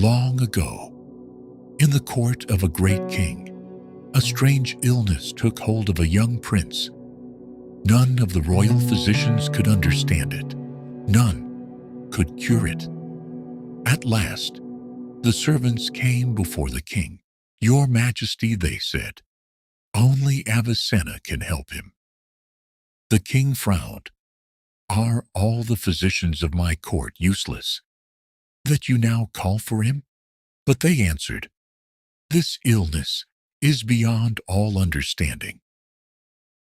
Long ago, in the court of a great king, a strange illness took hold of a young prince. None of the royal physicians could understand it. None could cure it. At last, the servants came before the king. "Your Majesty," they said, "only Avicenna can help him." The king frowned. "Are all the physicians of my court useless, that you now call for him?" But they answered, "This illness is beyond all understanding."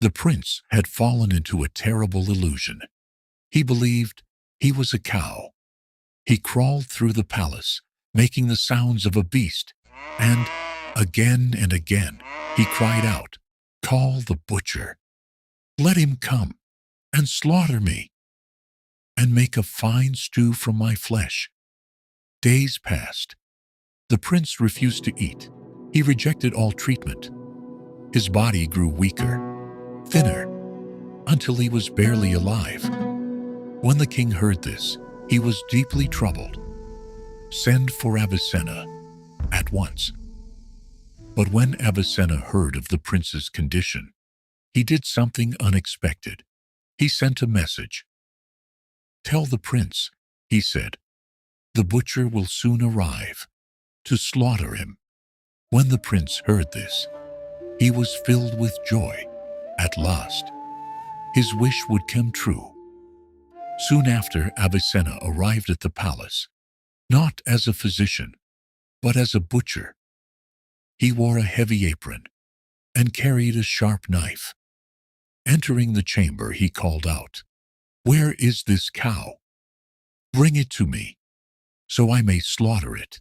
The prince had fallen into a terrible illusion. He believed he was a cow. He crawled through the palace, making the sounds of a beast, and again, he cried out, "Call the butcher. Let him come and slaughter me, and make a fine stew from my flesh." Days passed. The prince refused to eat. He rejected all treatment. His body grew weaker, thinner, until he was barely alive. When the king heard this, he was deeply troubled. "Send for Avicenna at once." But when Avicenna heard of the prince's condition, he did something unexpected. He sent a message. "Tell the prince," he said, "the butcher will soon arrive to slaughter him." When the prince heard this, he was filled with joy. At last, his wish would come true. Soon after, Avicenna arrived at the palace, not as a physician, but as a butcher. He wore a heavy apron and carried a sharp knife. Entering the chamber, he called out, "Where is this cow? Bring it to me, so I may slaughter it."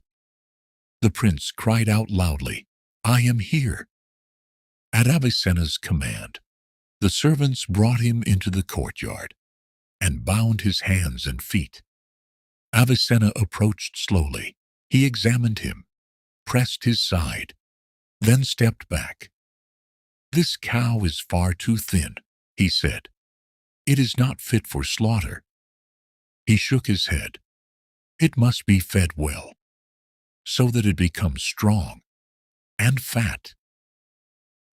The prince cried out loudly, "I am here." At Avicenna's command, the servants brought him into the courtyard and bound his hands and feet. Avicenna approached slowly. He examined him, pressed his side, then stepped back. "This cow is far too thin," he said. "It is not fit for slaughter." He shook his head. "It must be fed well, so that it becomes strong and fat."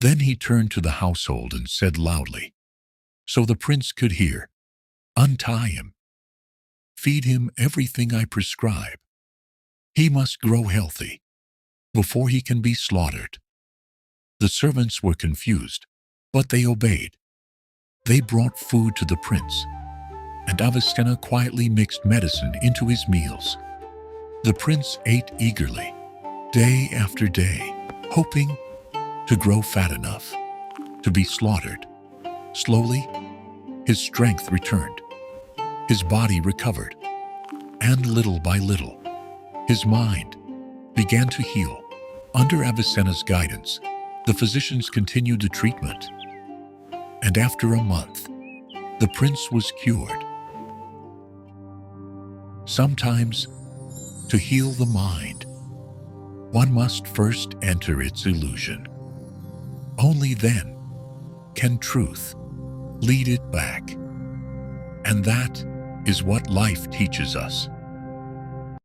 Then he turned to the household and said loudly, so the prince could hear, "Untie him. Feed him everything I prescribe. He must grow healthy before he can be slaughtered." The servants were confused, but they obeyed. They brought food to the prince, and Avicenna quietly mixed medicine into his meals. The prince ate eagerly, day after day, hoping to grow fat enough to be slaughtered. Slowly, his strength returned. His body recovered, and little by little, his mind began to heal. Under Avicenna's guidance, the physicians continued the treatment, and after a month, the prince was cured. Sometimes, to heal the mind, one must first enter its illusion. Only then can truth lead it back. And that is what life teaches us.